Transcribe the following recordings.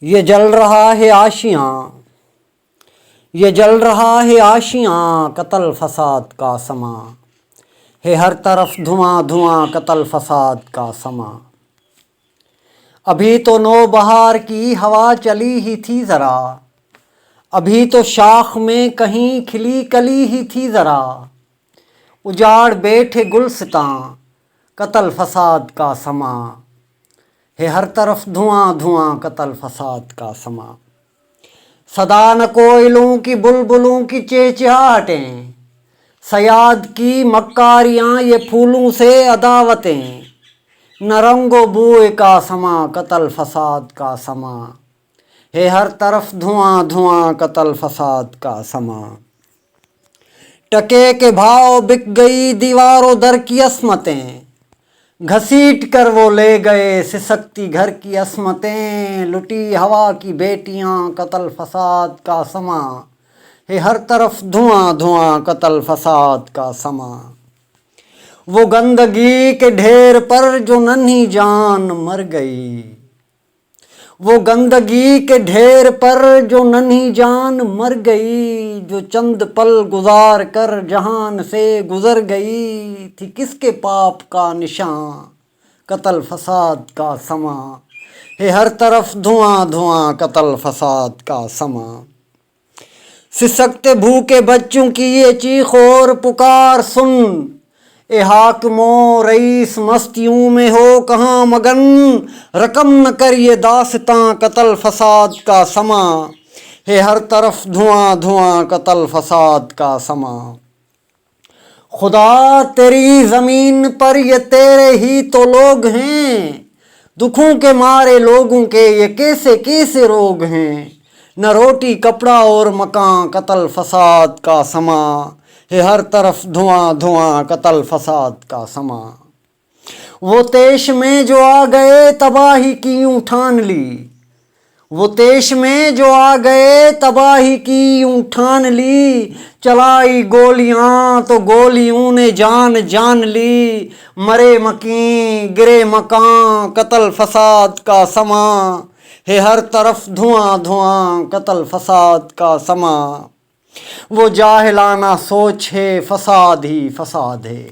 یہ جل رہا ہے آشیاں، یہ جل رہا ہے آشیاں، قتل فساد کا سما ہے، ہر طرف دھواں دھواں قتل فساد کا سما۔ ابھی تو نو بہار کی ہوا چلی ہی تھی ذرا، ابھی تو شاخ میں کہیں کھلی کلی ہی تھی ذرا، اجاڑ بیٹھے گلستاں قتل فساد کا سما ہے، ہر طرف دھواں دھواں قتل فساد کا سما۔ صدا نہ کوئلوں کی بلبلوں کی چہچہاہٹیں، صیاد کی مکاریاں یہ پھولوں سے عداوتیں، نہ رنگ و بوئے کا سما قتل فساد کا سما ہے، ہر طرف دھواں دھواں قتل فساد کا سما۔ ٹکے کے بھاؤ بک گئی دیوار و در کی عصمتیں، گھسیٹ کر وہ لے گئے سسکتی گھر کی عصمتیں، لٹی ہوا کی بیٹیاں قتل فساد کا سما ہے، ہر طرف دھواں دھواں قتل فساد کا سما۔ وہ گندگی کے ڈھیر پر جو ننھی جان مر گئی، وہ گندگی کے ڈھیر پر جو ننھی جان مر گئی، جو چند پل گزار کر جہان سے گزر گئی، تھی کس کے پاپ کا نشان قتل فساد کا سما ہے، ہر طرف دھواں دھواں قتل فساد کا سما۔ سسکتے بھوکے بچوں کی یہ چیخ اور پکار سن، اے حاکم و رئیس مستیوں میں ہو کہاں مگن، رقم نہ کر یہ داستاں قتل فساد کا سما ہے، ہر طرف دھواں دھواں قتل فساد کا سما۔ خدا تیری زمین پر یہ تیرے ہی تو لوگ ہیں، دکھوں کے مارے لوگوں کے یہ کیسے کیسے روگ ہیں، نہ روٹی کپڑا اور مکان قتل فساد کا سما ہے، ہر طرف دھواں دھواں قتل فساد کا سما۔ وہ تیش میں جو آ گئے تباہی کی یوں ٹھان لی، وہ تیش میں جو آ گئے تباہی کی یوں ٹھان لی، چلائی گولیاں تو گولیوں نے جان جان لی، مرے مکیں گرے مکان قتل فساد کا سما ہے، ہر طرف دھواں دھواں قتل فساد کا سما۔ وہ جاہلانہ سوچ ہے فساد ہی فساد ہے،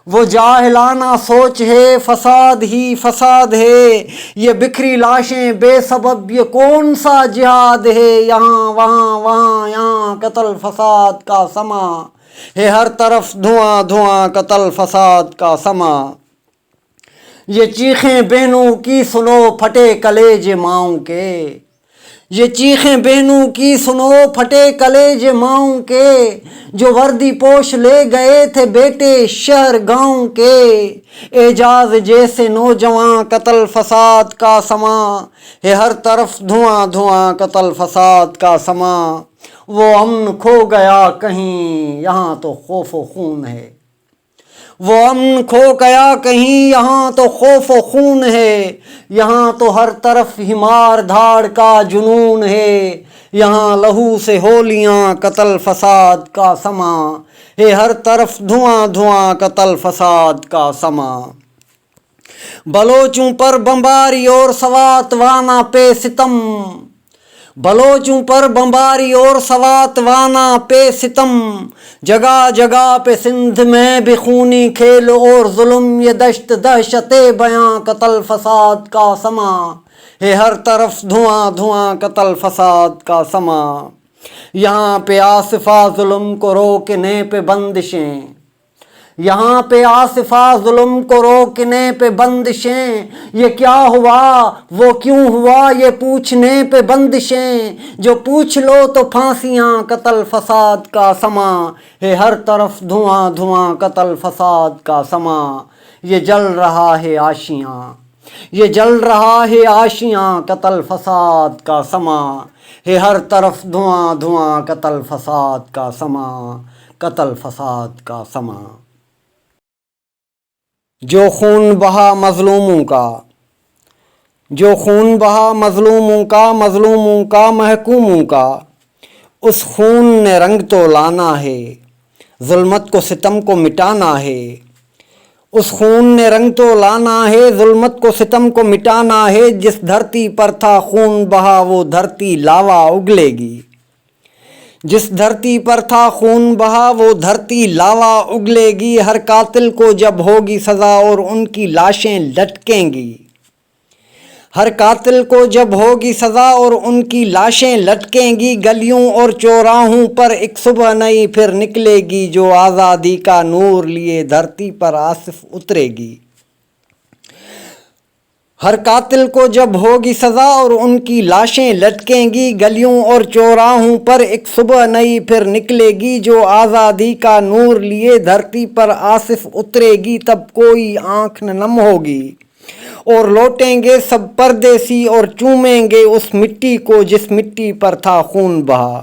وہ جاہلانہ سوچ ہے فساد ہی فساد ہے، یہ بکھری لاشیں بے سبب یہ کون سا جہاد ہے، یہاں وہاں وہاں یہاں قتل فساد کا سما ہے، ہر طرف دھواں دھواں قتل فساد کا سما۔ یہ چیخیں بہنوں کی سنو پھٹے کلیجے ماؤں کے، یہ چیخیں بہنوں کی سنو پھٹے کلیجے ماؤں کے، جو وردی پوش لے گئے تھے بیٹے شہر گاؤں کے، اعجاز جیسے نوجواں قتل فساد کا سما ہے، ہر طرف دھواں دھواں قتل فساد کا سما۔ وہ امن کھو گیا کہیں یہاں تو خوف و خون ہے، وہ امن کھو گیا کہیں یہاں تو خوف و خون ہے، یہاں تو ہر طرف ہی مار دھاڑ کا جنون ہے، یہاں لہو سے ہولیاں قتل فساد کا سما ہے، ہر طرف دھواں دھواں قتل فساد کا سما۔ بلوچوں پر بمباری اور سوات وانا پہ ستم، بلوچوں پر بمباری اور سوات وانا پہ ستم، جگہ جگہ پہ سندھ میں بھی خونی کھیل اور ظلم، یہ دشت دہشت بیاں قتل فساد کا سما ہے، ہر طرف دھواں دھواں قتل فساد کا سما۔ یہاں پہ آصفہ ظلم کو روکنے پہ بندشیں، یہاں پہ آصفہ ظلم کو روکنے پہ بندشیں، یہ کیا ہوا وہ کیوں ہوا یہ پوچھنے پہ بندشیں، جو پوچھ لو تو پھانسیاں قتل فساد کا سما ہے، ہر طرف دھواں دھواں قتل فساد کا سما۔ یہ جل رہا ہے آشیاں، یہ جل رہا ہے آشیاں، قتل فساد کا سما ہے، ہر طرف دھواں دھواں قتل فساد کا سما، قتل فساد کا سما۔ جو خون بہا مظلوموں کا، جو خون بہا مظلوموں کا، مظلوموں کا محکوموں کا، اس خون نے رنگ تو لانا ہے، ظلمت کو ستم کو مٹانا ہے، اس خون نے رنگ تو لانا ہے، ظلمت کو ستم کو مٹانا ہے، جس دھرتی پر تھا خون بہا وہ دھرتی لاوا اگلے گی، جس دھرتی پر تھا خون بہا وہ دھرتی لاوا اگلے گی، ہر قاتل کو جب ہوگی سزا اور ان کی لاشیں لٹکیں گی، ہر قاتل کو جب ہوگی سزا اور ان کی لاشیں لٹکیں گی، گلیوں اور چوراہوں پر ایک صبح نئی پھر نکلے گی، جو آزادی کا نور لیے دھرتی پر آصف اترے گی، ہر قاتل کو جب ہوگی سزا اور ان کی لاشیں لٹکیں گی، گلیوں اور چوراہوں پر ایک صبح نئی پھر نکلے گی، جو آزادی کا نور لیے دھرتی پر آصف اترے گی، تب کوئی آنکھ نہ نم ہوگی اور لوٹیں گے سب پردیسی اور چومیں گے اس مٹی کو جس مٹی پر تھا خون بہا،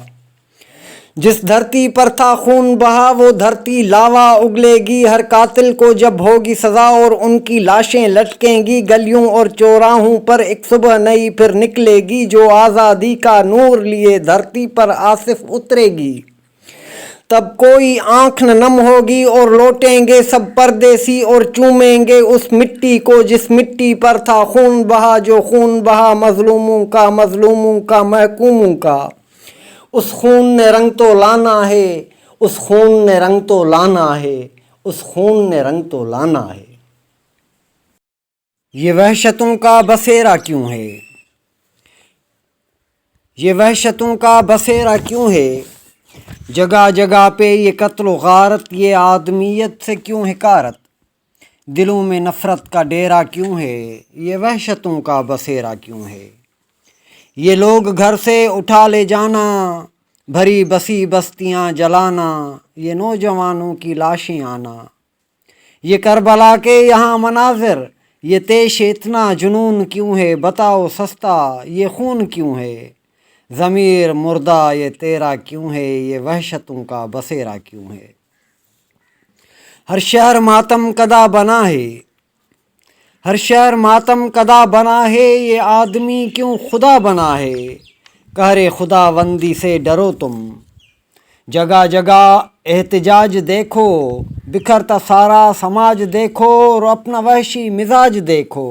جس دھرتی پر تھا خون بہا وہ دھرتی لاوا اگلے گی، ہر قاتل کو جب ہوگی سزا اور ان کی لاشیں لٹکیں گی، گلیوں اور چوراہوں پر ایک صبح نئی پھر نکلے گی، جو آزادی کا نور لیے دھرتی پر آصف اترے گی، تب کوئی آنکھ نہ نم ہوگی اور لوٹیں گے سب پردیسی اور چومیں گے اس مٹی کو جس مٹی پر تھا خون بہا، جو خون بہا مظلوموں کا محکوموں کا، اس خون نے رنگ تو لانا ہے، اس خون نے رنگ تو لانا ہے، اس خون نے رنگ تو لانا ہے۔ یہ وحشتوں کا بسیرا کیوں ہے، یہ وحشتوں کا بسیرا کیوں ہے، جگہ جگہ پہ یہ قتل و غارت، یہ آدمیت سے کیوں حقارت، دلوں میں نفرت کا ڈیرا کیوں ہے، یہ وحشتوں کا بسیرا کیوں ہے، یہ لوگ گھر سے اٹھا لے جانا، بھری بسی بستیاں جلانا، یہ نوجوانوں کی لاشیں آنا، یہ کربلا کے یہاں مناظر، یہ تیش اتنا جنون کیوں ہے، بتاؤ سستا یہ خون کیوں ہے، ضمیر مردہ یہ تیرا کیوں ہے، یہ وحشتوں کا بسیرا کیوں ہے، ہر شہر ماتم کدا بنا ہے، ہر شہر ماتم کدا بنا ہے، یہ آدمی کیوں خدا بنا ہے، قہر خدا بندی سے ڈرو تم، جگہ جگہ احتجاج دیکھو، بکھرتا سارا سماج دیکھو اور اپنا وحشی مزاج دیکھو،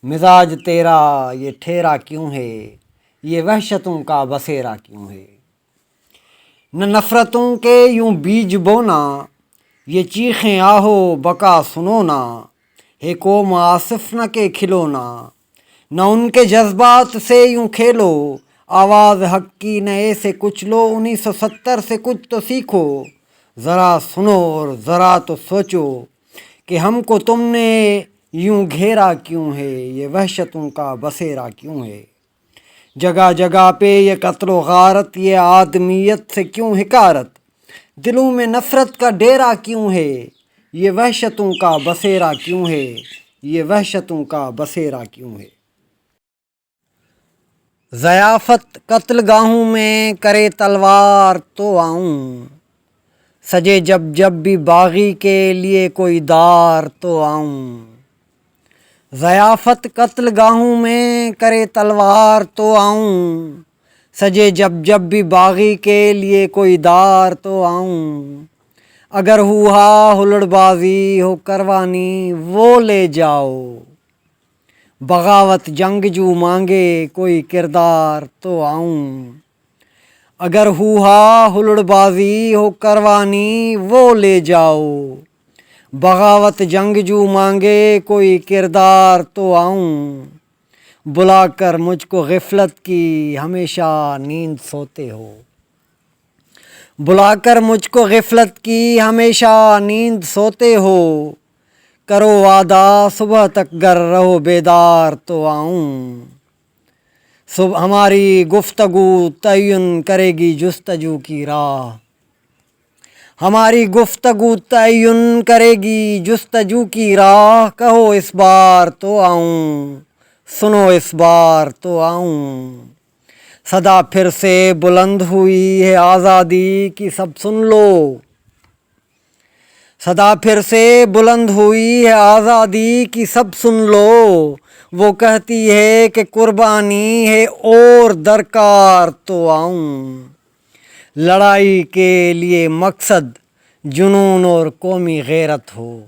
مزاج تیرا یہ ٹھیرا کیوں ہے، یہ وحشتوں کا بسیرا کیوں ہے، نہ نفرتوں کے یوں بیج بونا، یہ چیخیں آہو بکا سنونا، ہے قوم آصف نہ کہ کھلونا، نہ ان کے جذبات سے یوں کھیلو، آواز حق کی نئے سے کچھ لو، 1970 سے کچھ تو سیکھو، ذرا سنو اور ذرا تو سوچو کہ ہم کو تم نے یوں گھیرا کیوں ہے، یہ وحشتوں کا بسیرا کیوں ہے، جگہ جگہ پہ یہ قتل و غارت، یہ آدمیت سے کیوں حقارت، دلوں میں نفرت کا ڈیرا کیوں ہے، یہ وحشتوں کا بسیرا کیوں ہے، یہ وحشتوں کا بسیرا کیوں ہے، ضیافت قتل گاہوں میں کرے تلوار تو آؤں، سجے جب جب بھی باغی کے لیے کوئی دار تو آؤں، ضیافت قتل گاہوں میں کرے تلوار تو آؤں، سجے جب جب بھی باغی کے لیے کوئی دار تو آؤں، اگر ہوا ہلڑ بازی ہو کروانی وہ لے جاؤ، بغاوت جنگ جو مانگے کوئی کردار تو آؤں، اگر ہوا ہلڑ بازی ہو کروانی وہ لے جاؤ، بغاوت جنگ جو مانگے کوئی کردار تو آؤں، بلا کر مجھ کو غفلت کی ہمیشہ نیند سوتے ہو، بلا کر مجھ کو غفلت کی ہمیشہ نیند سوتے ہو، کرو وعدہ صبح تک گر رہو بیدار تو آؤں، صبح ہماری گفتگو تعین کرے گی جستجو کی راہ، ہماری گفتگو تعین کرے گی جستجو کی راہ، کہو اس بار تو آؤں سنو اس بار تو آؤں، صدا پھر سے بلند ہوئی ہے آزادی کی سب سن لو، صدا پھر سے بلند ہوئی ہے آزادی کی سب سن لو، وہ کہتی ہے کہ قربانی ہے اور درکار تو آؤں، لڑائی کے لیے مقصد جنون اور قومی غیرت ہو،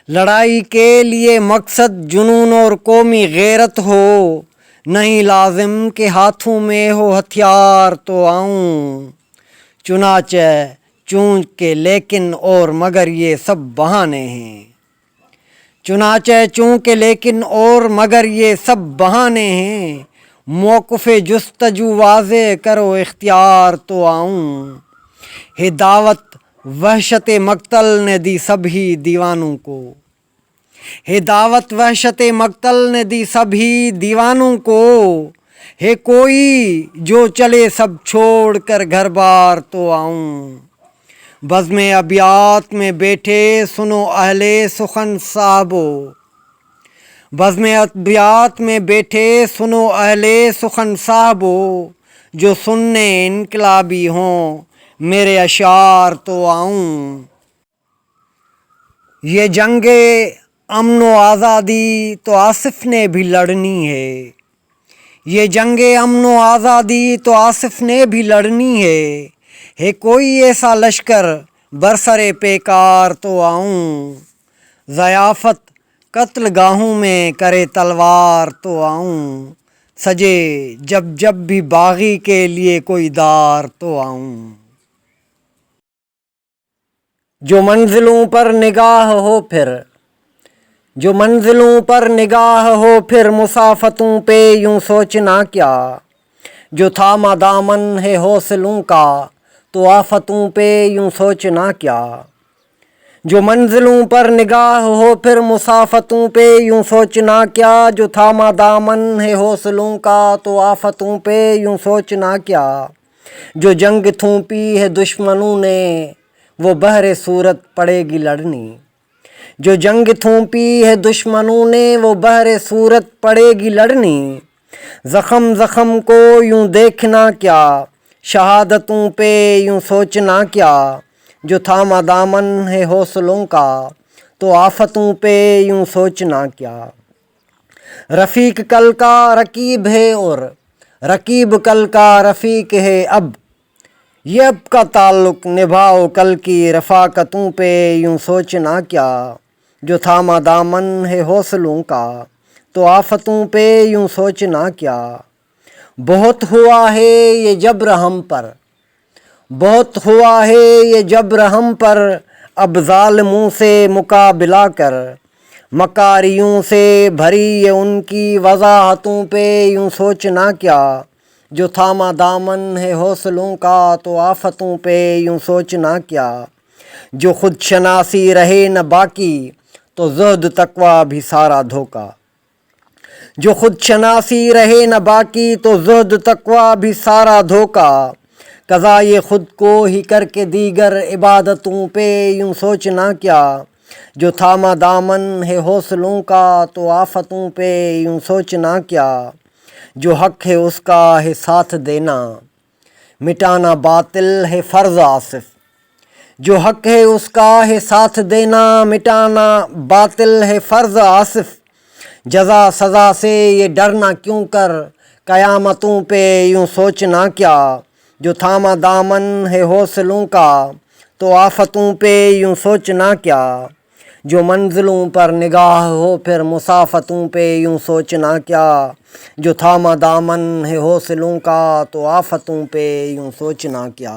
لڑائی کے لیے مقصد جنون اور قومی غیرت ہو، نہیں لازم کہ ہاتھوں میں ہو ہتھیار تو آؤں۔ چنانچہ چونکہ لیکن اور مگر یہ سب بہانے ہیں، چنانچہ چونکہ لیکن اور مگر یہ سب بہانے ہیں، موقف جستجو واضح کرو اختیار تو آؤں۔ ہے دعوت وحشت مقتل نے دی سبھی دیوانوں کو، ہے دعوت وحشت مقتل نے دی سبھی دیوانوں کو، ہے کوئی جو چلے سب چھوڑ کر گھر بار تو آؤں۔ بزم ابیات میں بیٹھے سنو اہل سخن صاحبو، بزم ابیات میں بیٹھے سنو اہل سخن صاحبو، جو سننے انقلابی ہوں میرے اشعار تو آؤں۔ یہ جنگ امن و آزادی تو آصف نے بھی لڑنی ہے، یہ جنگ امن و آزادی تو آصف نے بھی لڑنی ہے کوئی ایسا لشکر برسر پیکار تو آؤں۔ ضیافت قتل گاہوں میں کرے تلوار تو آؤں، سجے جب بھی باغی کے لیے کوئی دار تو آؤں۔ جو منزلوں پر نگاہ ہو پھر، جو منزلوں پر نگاہ ہو پھر مسافتوں پہ یوں سوچنا کیا، جو تھاما دامن ہے حوصلوں کا تو آفتوں پہ یوں سوچنا کیا۔ جو منزلوں پر نگاہ ہو پھر مسافتوں پہ یوں سوچنا کیا، جو تھاما دامن ہے حوصلوں کا تو آفتوں پہ یوں سوچنا کیا۔ جو جنگ تھوپی ہے دشمنوں نے وہ بہر صورت پڑے گی لڑنی، جو جنگ تھوپی ہے دشمنوں نے وہ بہر صورت پڑے گی لڑنی۔ زخم زخم کو یوں دیکھنا کیا، شہادتوں پہ یوں سوچنا کیا، جو تھاما دامن ہے حوصلوں کا تو آفتوں پہ یوں سوچنا کیا۔ رفیق کل کا رقیب ہے اور رقیب کل کا رفیق ہے، اب یہ اب کا تعلق نبھاؤ کل کی رفاقتوں پہ یوں سوچنا کیا، جو تھاما دامن ہے حوصلوں کا تو آفتوں پہ یوں سوچنا کیا۔ بہت ہوا ہے یہ جبر ہم پر، بہت ہوا ہے یہ جبر ہم پر، اب ظالموں سے مقابلہ کر، مکاریوں سے بھری یہ ان کی وضاحتوں پہ یوں سوچنا کیا، جو تھاما دامن ہے حوصلوں کا تو آفتوں پہ یوں سوچنا کیا۔ جو خود شناسی رہے نہ باقی تو زہد تقویٰ بھی سارا دھوکا، جو خود شناسی رہے نہ باقی تو زہد تقویٰ بھی سارا دھوکا۔ قضائے خود کو ہی کر کے دیگر عبادتوں پہ یوں سوچنا کیا، جو تھاما دامن ہے حوصلوں کا تو آفتوں پہ یوں سوچنا کیا۔ جو حق ہے اس کا ہے ساتھ دینا، مٹانا باطل ہے فرض آصف، جو حق ہے اس کا ہے ساتھ دینا، مٹانا باطل ہے فرض آصف۔ جزا سزا سے یہ ڈرنا کیوں کر، قیامتوں پہ یوں سوچنا کیا، جو تھاما دامن ہے حوصلوں کا تو آفتوں پہ یوں سوچنا کیا۔ جو منزلوں پر نگاہ ہو پھر مسافتوں پہ یوں سوچنا کیا، جو تھاما دامن ہے حوصلوں کا تو آفتوں پہ یوں سوچنا کیا۔